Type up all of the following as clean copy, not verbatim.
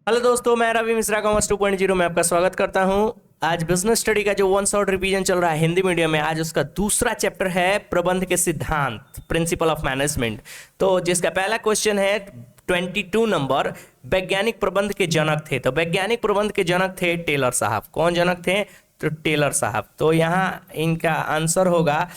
Hello दोस्तों, मैं Ravi Mishra commerce 2.0 में आपका स्वागत करता हूं। आज बिजनेस स्टडी का जो वन शॉट रिवीजन चल रहा है हिंदी मीडियम में, आज उसका दूसरा चैप्टर है प्रबंध के सिद्धांत, प्रिंसिपल ऑफ मैनेजमेंट। तो जिसका पहला क्वेश्चन है 22 नंबर, वैज्ञानिक प्रबंध के जनक थे। तो वैज्ञानिक प्रबंध के जनक थे टेलर साहब। कौन जनक थे? तो टेलर साहब। तो यहाँ इनका आंसर होगा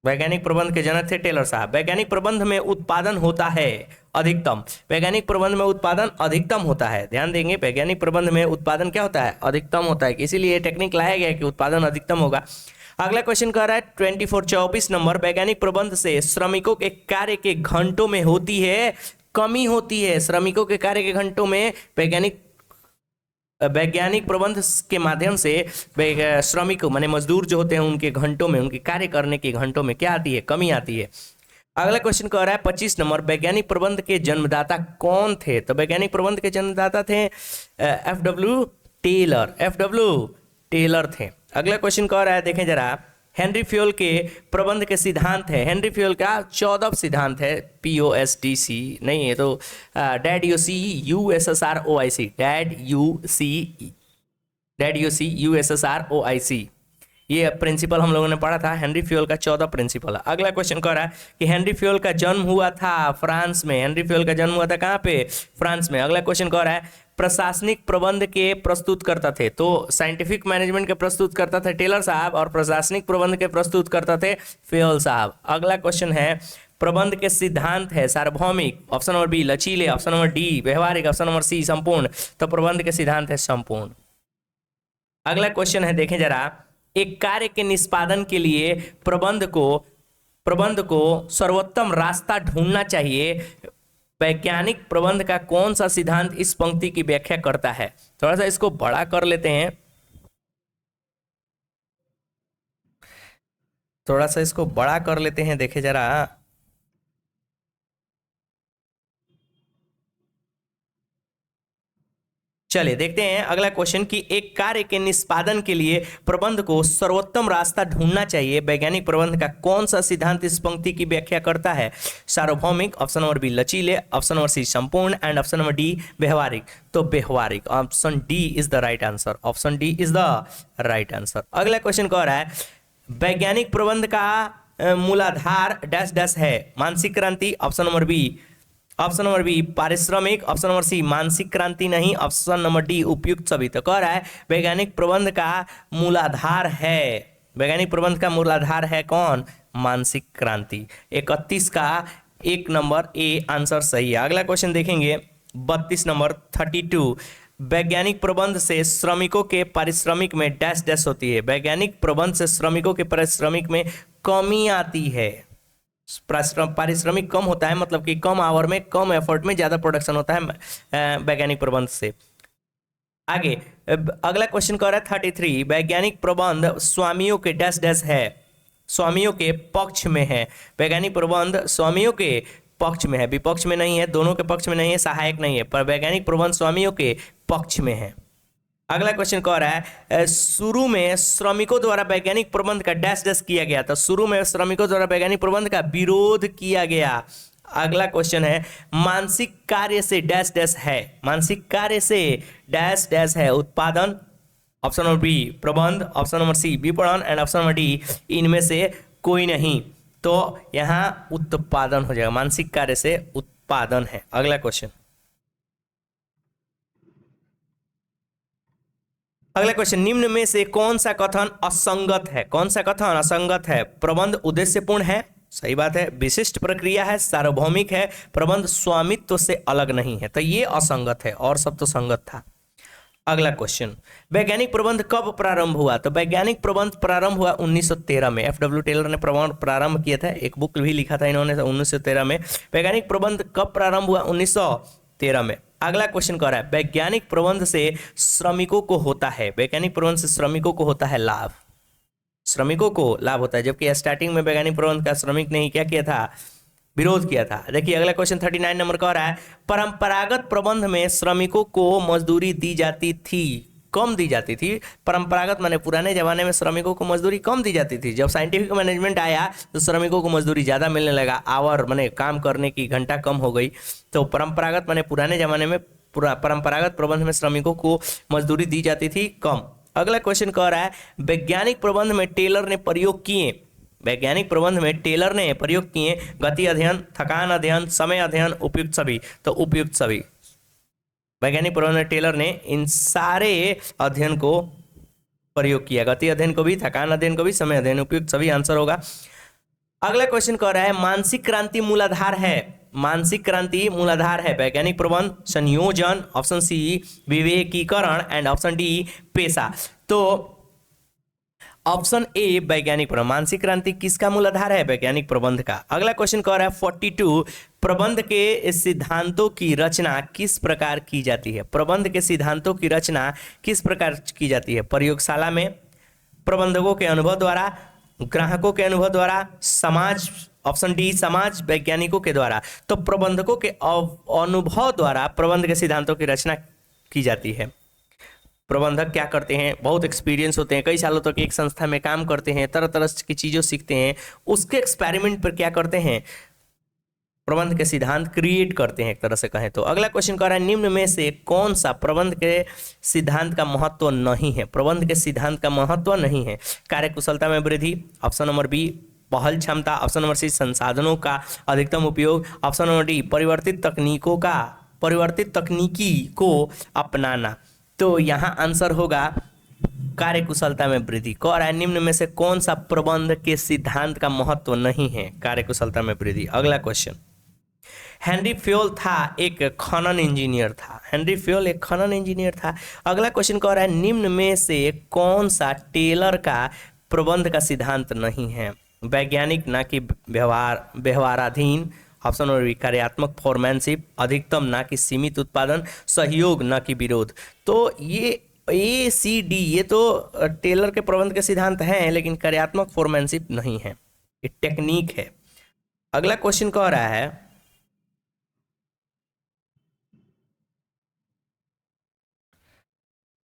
वैज्ञानिक प्रबंध के जनक थे टेलर साहब। वैज्ञानिक प्रबंध में उत्पादन होता है अधिकतम। वैज्ञानिक प्रबंध में उत्पादन अधिकतम होता है। ध्यान देंगे, वैज्ञानिक प्रबंध में उत्पादन क्या होता है? अधिकतम होता है। इसीलिए टेक्निक लाया गया है कि उत्पादन अधिकतम होगा। अगला क्वेश्चन कह रहा है 24 नंबर, वैज्ञानिक प्रबंध से श्रमिकों के कार्य के घंटों में होती है कमी होती है। श्रमिकों के कार्य के घंटों में वैज्ञानिक प्रबंध के माध्यम से श्रमिक माने मजदूर जो होते हैं उनके घंटों में, उनके कार्य करने के घंटों में क्या आती है? कमी आती है। अगला क्वेश्चन कह रहा है 25 नंबर, वैज्ञानिक प्रबंध के जन्मदाता कौन थे? तो वैज्ञानिक प्रबंध के जन्मदाता थे एफ.डब्ल्यू. टेलर। एफ.डब्ल्यू. टेलर थे। अगला क्वेश्चन कह रहा है, देखें जरा, हेनरी फ्योल के प्रबंध के सिद्धांत है। हेनरी फ्योल का 14 सिद्धांत है। POSTC नहीं है तो DAD USSROIC ये प्रिंसिपल हम लोगों ने पढ़ा था। हेनरी फ्योल का 14 प्रिंसिपल है। अगला क्वेश्चन कह रहा है कि हेनरी फ्योल का जन्म हुआ था फ्रांस में। हेनरी फ्योल का जन्म हुआ था कहाँ पे? फ्रांस में। अगला क्वेश्चन कह रहा है प्रशासनिक प्रबंध के प्रस्तुत करता थे। तो साइंटिफिक मैनेजमेंट के प्रस्तुत करता थे टेलर साहब और प्रशासनिक प्रबंध के प्रस्तुत करता थे फ्योल साहब। अगला क्वेश्चन है प्रबंध के सिद्धांत है सार्वभौमिक, ऑप्शन नंबर बी लचीले, ऑप्शन नंबर डी व्यवहारिक, ऑप्शन नंबर सी संपूर्ण। तो प्रबंध के सिद्धांत है संपूर्ण। अगला क्वेश्चन है, देखें जरा, एक कार्य के निष्पादन के लिए प्रबंध को सर्वोत्तम रास्ता ढूंढना चाहिए। वैज्ञानिक प्रबंध का कौन सा सिद्धांत इस पंक्ति की व्याख्या करता है? थोड़ा सा इसको बड़ा कर लेते हैं, थोड़ा सा इसको बड़ा कर लेते हैं। देखे जरा, चलिए देखते हैं अगला क्वेश्चन कि एक कार्य के निष्पादन के लिए प्रबंध को सर्वोत्तम रास्ता ढूंढना चाहिए। वैज्ञानिक प्रबंध का कौन सा सिद्धांत इस पंक्ति की व्याख्या करता है? सार्वभौमिक, ऑप्शन नंबर बी लचीले, ऑप्शन नंबर सी संपूर्ण एंड ऑप्शन नंबर डी व्यवहारिक। तो व्यवहारिक, option D is the right answer. Option D is the right answer. अगला क्वेश्चन कह रहा है वैज्ञानिक प्रबंध का मूलाधार डैश डैश है। मानसिक क्रांति, option number B, option number B पारिश्रमिक, ऑप्शन नंबर सी मानसिक क्रांति नहीं, ऑप्शन नंबर डी उपयुक्त सभी। तो कह रहा है वैज्ञानिक प्रबंध का मूलाधार है, वैज्ञानिक प्रबंध का मूलाधार है कौन? मानसिक क्रांति। 31 का 1 नंबर ए आंसर सही है। अगला क्वेश्चन देखेंगे 32 नंबर 32, वैज्ञानिक प्रबंध से श्रमिकों के पारिश्रमिक में डैश डैश होती है। वैज्ञानिक प्रबंध से श्रमिकों के पारिश्रमिक में कमी आती है। पारिश्रमिक कम होता है, मतलब कि कम आवर में कम एफर्ट में ज्यादा प्रोडक्शन होता है वैज्ञानिक प्रबंध से। आगे अगला क्वेश्चन कह रहा है 33, वैज्ञानिक प्रबंध स्वामियों के डैश डैश है, स्वामियों के पक्ष में है। वैज्ञानिक प्रबंध स्वामियों के पक्ष में है, विपक्ष में नहीं है, दोनों के पक्ष में नहीं है, सहायक नहीं है, पर वैज्ञानिक प्रबंध स्वामियों के पक्ष में है। अगला क्वेश्चन कह रहा है शुरू में श्रमिकों द्वारा वैज्ञानिक प्रबंध का डैश डैश किया गया था। शुरू में श्रमिकों द्वारा वैज्ञानिक प्रबंध का विरोध किया गया। अगला क्वेश्चन है मानसिक कार्य से डैश डैश है। मानसिक कार्य से डैश डैश है उत्पादन, ऑप्शन नंबर बी प्रबंध, ऑप्शन नंबर सी विपणन एंड ऑप्शन नंबर डी इनमें से कोई नहीं। तो यहां उत्पादन हो जाएगा, मानसिक कार्य से उत्पादन है। अगला क्वेश्चन, अगला क्वेश्चन, निम्न में से कौन सा कथन असंगत है? कौन सा कथन असंगत है? प्रबंध उद्देश्यपूर्ण है, सही बात है। विशिष्ट प्रक्रिया है, सार्वभौमिक है, प्रबंध स्वामित्व से अलग नहीं है। तो ये असंगत है और सब तो संगत था। अगला क्वेश्चन, वैज्ञानिक प्रबंध कब प्रारंभ हुआ? तो वैज्ञानिक प्रबंध प्रारंभ हुआ 1913 में। एफ.डब्ल्यू. टेलर ने प्रबंध प्रारंभ किया था, एक बुक भी लिखा था इन्होंने 1913 में। वैज्ञानिक प्रबंध कब प्रारंभ हुआ? 1913 में। अगला क्वेश्चन कह रहा है वैज्ञानिक प्रबंध से श्रमिकों को होता है, वैज्ञानिक प्रबंध से श्रमिकों को होता है लाभ, श्रमिकों को लाभ होता है, जबकि स्टार्टिंग में वैज्ञानिक प्रबंध का श्रमिक ने क्या किया था? विरोध किया था। देखिए अगला क्वेश्चन 39 नंबर कह रहा है परंपरागत प्रबंध में श्रमिकों को मजदूरी दी जाती थी। कम दी जाती थी। परंपरागत माने पुराने जमाने में श्रमिकों को मजदूरी कम दी जाती थी। जब साइंटिफिक मैनेजमेंट आया तो श्रमिकों को मजदूरी ज़्यादा मिलने लगा, आवर माने काम करने की घंटा कम हो गई। तो परंपरागत माने पुराने जमाने में परंपरागत प्रबंध में श्रमिकों को मजदूरी दी जाती थी कम। अगला क्वेश्चन कह रहा है वैज्ञानिक प्रबंध में टेलर ने प्रयोग किए, वैज्ञानिक प्रबंध में टेलर ने प्रयोग किए गति अध्ययन, थकान अध्ययन, समय अध्ययन, उपयुक्त सभी। तो उपयुक्त सभी, वैज्ञानिक प्रबंध में टेलर ने इन सारे अध्ययन को प्रयोग किया, गति अध्ययन को भी, थकान अध्ययन को भी, समय अध्ययन, उपयुक्त सभी आंसर होगा। अगला क्वेश्चन कह रहा है मानसिक क्रांति मूलाधार है, मानसिक क्रांति मूलाधार है वैज्ञानिक प्रबंध, संयोजन, ऑप्शन सी विवेकीकरण एंड ऑप्शन डी पेशा। तो ऑप्शन ए वैज्ञानिक प्रबंध, मानसिक क्रांति किसका मूलाधार है? वैज्ञानिक प्रबंध का। अगला क्वेश्चन कह रहा है 42 प्रबंध के सिद्धांतों की रचना किस प्रकार की जाती है? प्रबंध के सिद्धांतों की रचना किस प्रकार की जाती है? प्रयोगशाला में, प्रबंधकों के अनुभव द्वारा, ग्राहकों के अनुभव द्वारा, समाज, ऑप्शन डी समाज वैज्ञानिकों के द्वारा। तो प्रबंधकों के अनुभव द्वारा प्रबंध के सिद्धांतों की रचना की जाती है। प्रबंधक क्या करते हैं, बहुत एक्सपीरियंस होते हैं, कई सालों तक एक संस्था में काम करते हैं, तरह तरह की चीज़ों सीखते हैं, उसके एक्सपेरिमेंट पर क्या करते हैं, प्रबंध के सिद्धांत क्रिएट करते हैं एक तरह से कहें तो। अगला क्वेश्चन कह रहा है निम्न में से कौन सा प्रबंध के सिद्धांत का महत्व नहीं है? प्रबंध के सिद्धांत का महत्व नहीं है। कार्यकुशलता में वृद्धि, ऑप्शन नंबर बी पहल क्षमता, ऑप्शन नंबर सी संसाधनों का अधिकतम उपयोग, ऑप्शन नंबर डी परिवर्तित तकनीकी को अपनाना। तो यहाँ आंसर होगा कार्यकुशलता में वृद्धि। कह रहा है निम्न में से कौन सा प्रबंध के सिद्धांत का महत्व नहीं है? कार्यकुशलता में वृद्धि। अगला क्वेश्चन, हेनरी फ्योल था एक खनन इंजीनियर था, हेनरी फ्योल एक खनन इंजीनियर था। अगला क्वेश्चन कह रहा है निम्न में से कौन सा टेलर का प्रबंध का सिद्धांत नहीं है? वैज्ञानिक ना कि व्यवहाराधीन, ऑप्शन नंबर बी कार्यात्मक फॉर्मैनशिप, अधिकतम ना कि सीमित उत्पादन, सहयोग ना कि विरोध। तो ये ए सी डी ये तो टेलर के प्रबंध के सिद्धांत हैं, लेकिन कार्यात्मक फॉर्मैनशिप नहीं है, ये टेक्निक है। अगला क्वेश्चन कह रहा है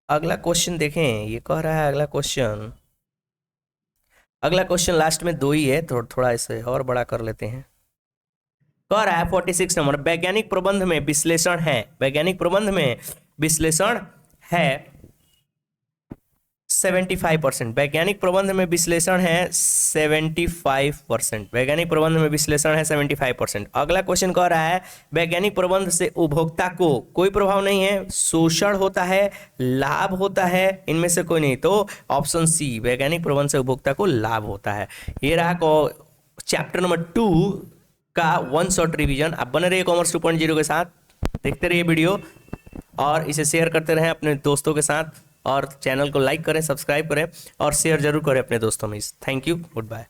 अगला क्वेश्चन देखें, ये कह रहा है अगला क्वेश्चन लास्ट में दो ही है, थोड़ा इसे और बड़ा कर लेते हैं। कह रहा है 46 नंबर, वैज्ञानिक प्रबंध में विश्लेषण है, वैज्ञानिक प्रबंध में विश्लेषण है 75%, वैज्ञानिक प्रबंध में विश्लेषण है 75%, वैज्ञानिक प्रबंध में विश्लेषण है 75%। अगला क्वेश्चन कह रहा है वैज्ञानिक प्रबंध से उपभोक्ता को कोई प्रभाव नहीं है, शोषण होता है, लाभ होता है, इनमें से कोई नहीं। तो ऑप्शन सी वैज्ञानिक प्रबंध से उपभोक्ता को लाभ होता है। ये रहा चैप्टर नंबर 2 का वन शॉट रिवीजन। आप बने रहिए कॉमर्स 2.0 के साथ, देखते रहिए वीडियो और इसे शेयर करते रहें अपने दोस्तों के साथ, और चैनल को लाइक करें, सब्सक्राइब करें और शेयर जरूर करें अपने दोस्तों में। Thank you, good bye.